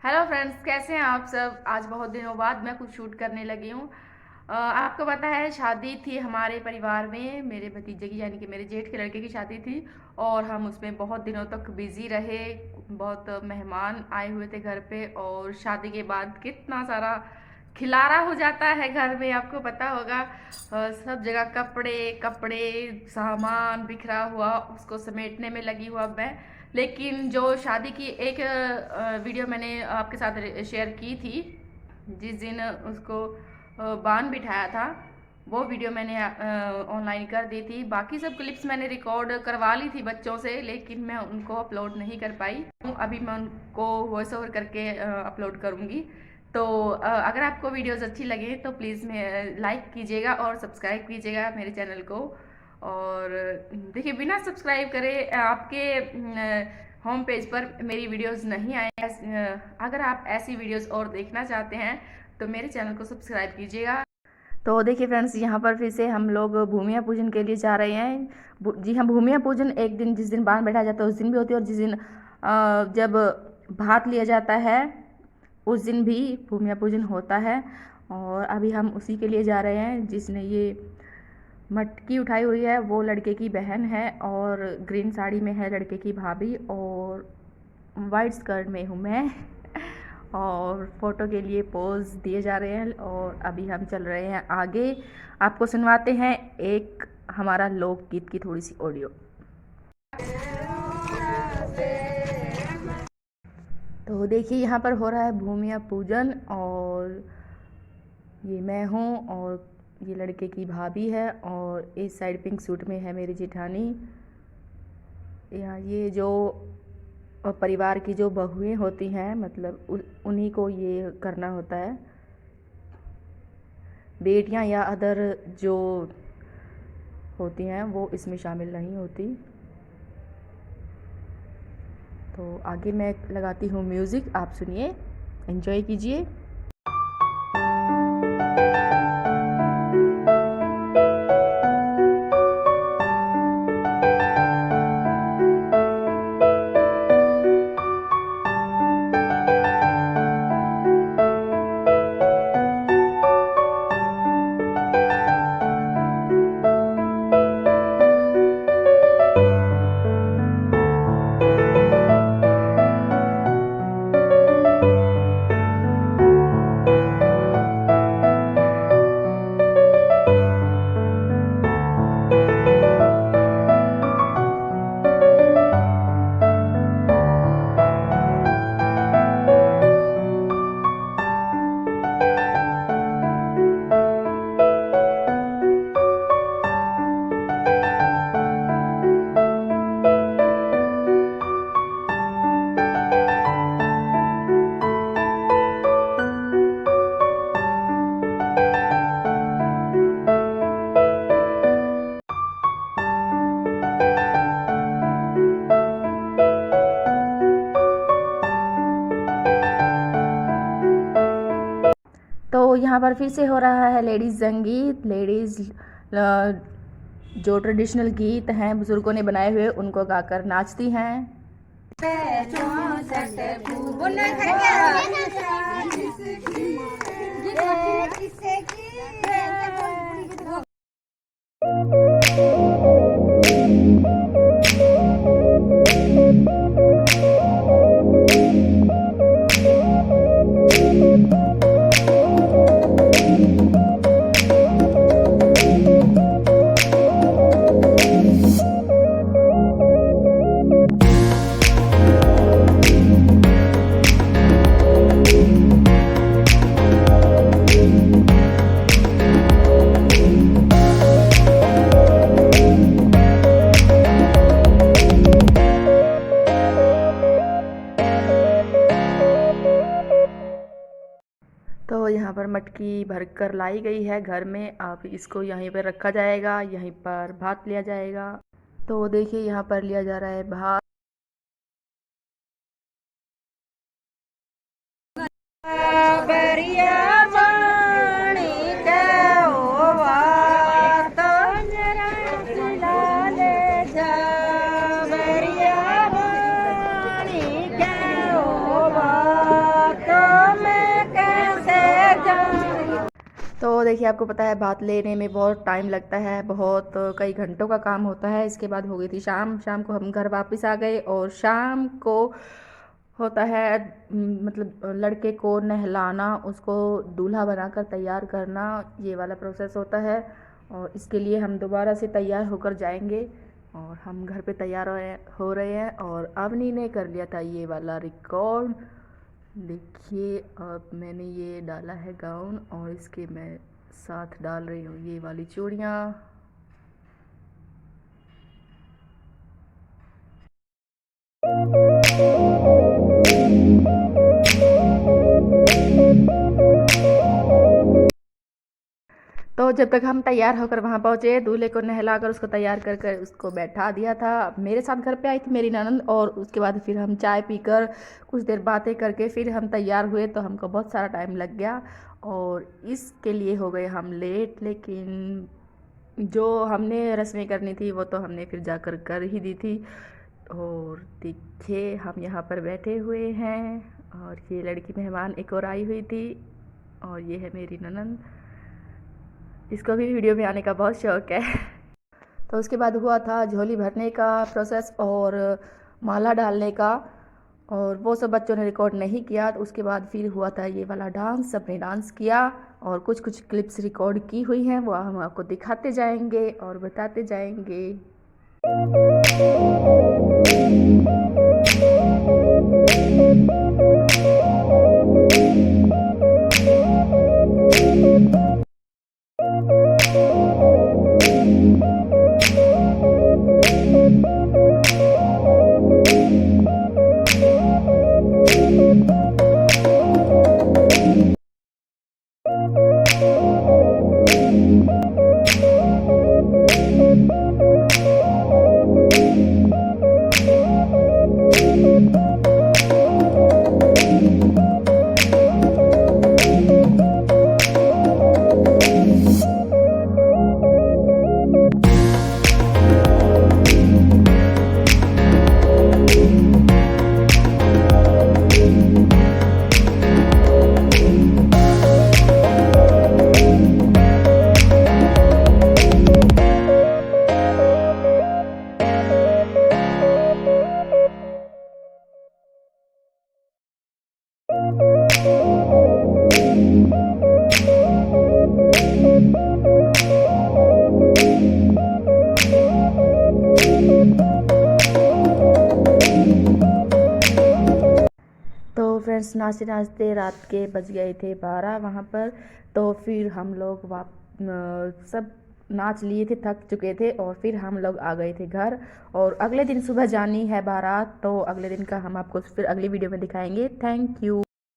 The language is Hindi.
हेलो फ्रेंड्स, कैसे हैं आप सब। आज बहुत दिनों बाद मैं कुछ शूट करने लगी हूँ। आपको पता है, शादी थी हमारे परिवार में, मेरे भतीजे की यानी कि मेरे जेठ के लड़के की शादी थी। और हम उसमें बहुत दिनों तक बिजी रहे। बहुत मेहमान आए हुए थे घर पे। और शादी के बाद कितना सारा खिलारा हो जाता है घर में, आपको पता होगा। सब जगह कपड़े कपड़े सामान बिखरा हुआ, उसको समेटने में लगी हुआ मैं। लेकिन जो शादी की एक वीडियो मैंने आपके साथ शेयर की थी, जिस दिन उसको बांध बिठाया था, वो वीडियो मैंने ऑनलाइन कर दी थी। बाकी सब क्लिप्स मैंने रिकॉर्ड करवा ली थी बच्चों से, लेकिन मैं उनको अपलोड नहीं कर पाई। अभी मैं उनको वॉइस ओवर करके अपलोड करूँगी। तो अगर आपको वीडियोस अच्छी लगे तो प्लीज़ लाइक कीजिएगा और सब्सक्राइब कीजिएगा मेरे चैनल को। और देखिए, बिना सब्सक्राइब करे आपके होम पेज पर मेरी वीडियोस नहीं आए। अगर आप ऐसी वीडियोस और देखना चाहते हैं तो मेरे चैनल को सब्सक्राइब कीजिएगा। तो देखिए फ्रेंड्स, यहाँ पर फिर से हम लोग भूमिया पूजन के लिए जा रहे हैं। जी हाँ, भूमिया पूजन एक दिन, जिस दिन बांध बैठा जाता है उस दिन भी होती है, और जिस दिन जब भात लिया जाता है उस दिन भी भूमिया पूजन होता है। और अभी हम उसी के लिए जा रहे हैं। जिसने ये मटकी उठाई हुई है वो लड़के की बहन है, और ग्रीन साड़ी में है लड़के की भाभी, और वाइट स्कर्ट में हूँ मैं। और फोटो के लिए पोज दिए जा रहे हैं। और अभी हम चल रहे हैं आगे। आपको सुनवाते हैं एक हमारा लोकगीत की थोड़ी सी ऑडियो। तो देखिए, यहाँ पर हो रहा है भूमिया पूजन, और ये मैं हूँ, और ये लड़के की भाभी है, और इस साइड पिंक सूट में है मेरी जेठानी। यहाँ ये जो परिवार की जो बहुएं होती हैं, मतलब उन्हीं को ये करना होता है। बेटियां या अदर जो होती हैं वो इसमें शामिल नहीं होती। तो आगे मैं लगाती हूँ म्यूज़िक, आप सुनिए, एंजॉय कीजिए। तो यहाँ पर फिर से हो रहा है लेडीज़ संगीत। लेडीज़ जो ट्रेडिशनल गीत हैं बुज़ुर्गों ने बनाए हुए, उनको गाकर नाचती हैं। तो यहाँ पर मटकी भरकर लाई गई है घर में। अब इसको यहीं पर रखा जाएगा, यहीं पर भात लिया जाएगा। तो देखिए, यहाँ पर लिया जा रहा है भात। देखिए आपको पता है बात लेने में बहुत टाइम लगता है, बहुत कई घंटों का काम होता है। इसके बाद हो गई थी शाम, शाम को हम घर वापस आ गए और शाम को होता है मतलब लड़के को नहलाना, उसको दूल्हा बनाकर तैयार करना, ये वाला प्रोसेस होता है। और इसके लिए हम दोबारा से तैयार होकर जाएंगे और हम घर पे तैयार हो रहे हैं। और अवनी ने कर लिया था ये वाला रिकॉर्ड। देखिए अब मैंने ये डाला है गाउन और इसके मैं साथ डाल रही हूँ ये वाली चूड़ियाँ। तो जब तक हम तैयार होकर वहाँ पहुँचे, दूल्हे को नहलाकर उसको तैयार कर कर उसको बैठा दिया था। मेरे साथ घर पे आई थी मेरी ननंद और उसके बाद फिर हम चाय पीकर कुछ देर बातें करके फिर हम तैयार हुए। तो हमको बहुत सारा टाइम लग गया और इसके लिए हो गए हम लेट। लेकिन जो हमने रस्में करनी थी वो तो हमने फिर जाकर कर ही दी थी। और देखिए हम यहाँ पर बैठे हुए हैं और ये लड़की मेहमान एक और आई हुई थी और ये है मेरी ननंद, इसको भी वीडियो में आने का बहुत शौक है। तो उसके बाद हुआ था झोली भरने का प्रोसेस और माला डालने का, और वो सब बच्चों ने रिकॉर्ड नहीं किया। तो उसके बाद फिर हुआ था ये वाला डांस, सबने डांस किया और कुछ कुछ क्लिप्स रिकॉर्ड की हुई हैं, वो हम आपको दिखाते जाएंगे और बताते जाएंगे। तो फ्रेंड्स नाचते नाचते रात के बज गए थे 12 वहाँ पर। तो फिर हम लोग सब नाच लिए थे, थक चुके थे और फिर हम लोग आ गए थे घर। और अगले दिन सुबह जानी है बारात, तो अगले दिन का हम आपको फिर अगली वीडियो में दिखाएंगे। Thank you.